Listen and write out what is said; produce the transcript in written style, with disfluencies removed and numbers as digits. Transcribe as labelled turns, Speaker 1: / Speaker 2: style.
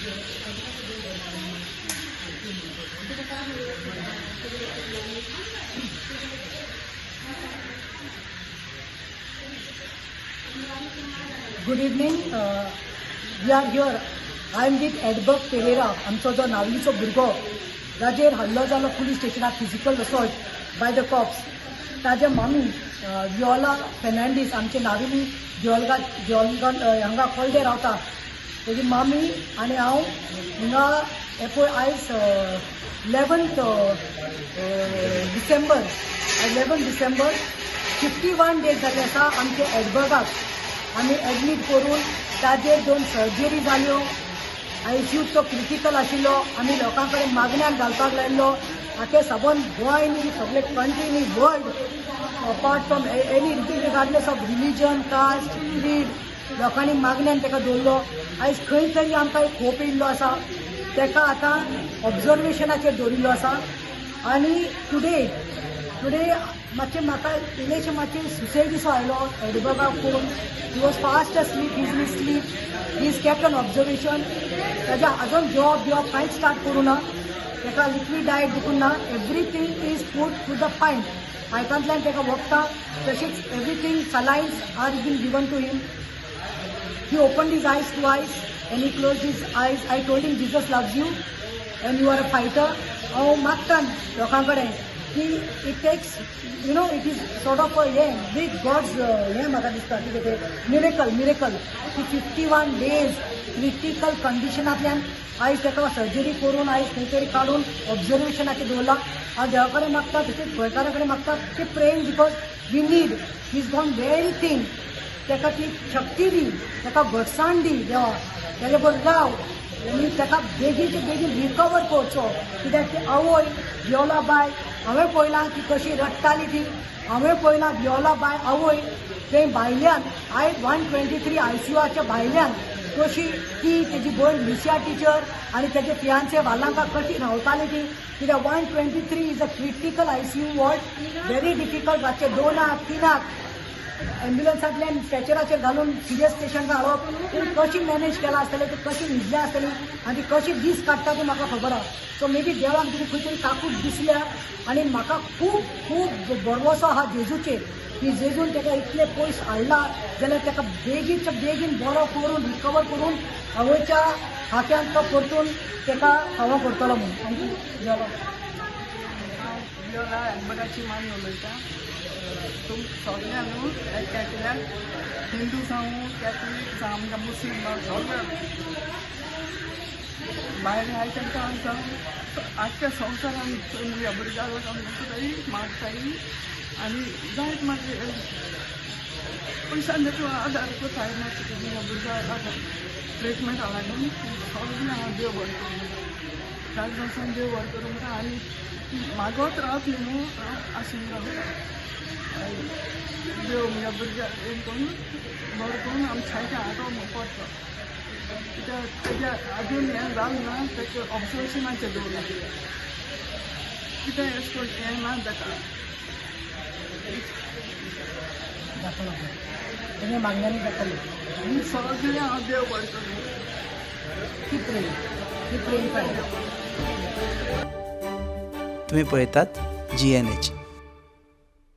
Speaker 1: Good evening. We are here. I am with Edberg Pereira. आमचो जो नावलीचो भुरगो ताजेर हल्लो जालो पुलीस स्टेशनात physical assault by the cops. ताजे मामी विओला फेर्नांडीस आमचे नाविनी जिओलगा हांगा कॉल्डे रावता. तेजी मामी आनी हांव हिंगा पळय आयज 11 डिसेंबर 51 डेज जाले आसा आमचे एडबर्गाक. आमी एडमीट करून ताजेर 2 सर्जरी जाल्यो. ICU तो क्रिटिकल आशिल्लो. आमी लोकां कडेन मागण्याक घालपाक लायिल्लो. आख्या सबंद गोंय न्ही सगळे कंट्री न्ही world apart from any regardless of religion caste creed लोकांनी मागण्यान ताका दवरलो. आयज खंय तरी आमकां एक होप येयल्लो आसा. ताका आतां ऑब्जर्वेशनाचेर दवरिल्लो आसा. आनी टुडे मातशें म्हाका इल्लेशें मातशें सुसायड दिसो आयलो एडबर्गाक पळोवन. He was fast asleep. He is sleep. He is kept on observation. ताज्या आजून जॉब कांयच स्टार्ट करूं ना. ताका लिक्वीड डायट दिवूंक ना. Everything is put to the point. आयकांतल्यान ताका वखदां तशेंच everything salines are been given to him. He opened his eyes twice and he closed his eyes. I told him Jesus loves you and you are a fighter. हांव मागता लोकां कडेन की it takes it is sort of big God's म्हाका दिसता कितें तें miracle की 51 डेज क्रिटिकल कंडिशनांतल्यान आयज ताका सर्जरी करून आयज खंय तरी काडून ऑब्जर्वेशनाचेर दवरला. हांव देवा कडेन मागता तशेंच गोंयकारा कडेन मागता की praying because we need. He is gone very thing. ताका ती शक्ती दी. ताका घटसाण दी देवा. ताजे बरोबर राव आनी ताका बेगीन रिकवर करचो. कित्याक ती आवय विओला बाय हांवें पळयलां की कशी रडटाली ती. हांवें पळयलां विओला बाय आवय थंय भायल्यान 123 ICUच्या भायल्यान कशी ती तेजी भयण लिसिया टिचर आनी तेजे फियांचे वालांका कशी रावताली ती. कित्याक 123 is a critical ICU ward. Very difficult. रातचे 2-3 एम्ब्युलन्सांतल्यान स्ट्रेचराचेर घालून सिरियस पेशंटां हाडप. ती कशी मॅनेज केला आसतलें. ती कशी न्हिदल्या आसतली आनी ती कशी दीस काडटा ती म्हाका खबर आहा. सो मे बी देवाक कितें खंय तरी ताकूत दिसल्या. आनी म्हाका खूब भरवसो आहा जेजूचेर की जेजून ताका इतले पयस हाडला जाल्यार ताका बेगीन बरो करून रिकवर करून आवयच्या हात्यान तो परतून ताका फावो करतलो म्हणून. थँक्यू.
Speaker 2: विओला एडबर्गाची मामी उलयता. तुम सगळ्यां न्हू एकट्याक हिंदू जावं कॅथलीक जावं आमकां मुस्लीम जावं सगळ्या भायर आय तांकां जावं आख्या संवसारान एडबर्गाक म्हणटाय मागताय आनी जायत मागीर पयशांचो आदार करताय एडबर्गाक ट्रिटमेंटा लागून सगळें हांव देव बरें करूं. राजवंशान देव बरें करूं म्हणटा. आनी मागोत रावतली न्हू आशिल्लो देव म्हज्या भुरग्याक हें करून बरें करून आमी सायडीन हाडप पडटा. कित्याक तेज्या आजून हें जालें ना. तेका ऑब्जर्वेशनाचेर दवरलें. कितें अशें करून हें ना ताका
Speaker 1: तेणे मागण्यांनी जातली.
Speaker 2: सगळें हांव देव बरें करूं.
Speaker 1: ती प्रेम
Speaker 3: तुम्ही पळयतात GNH.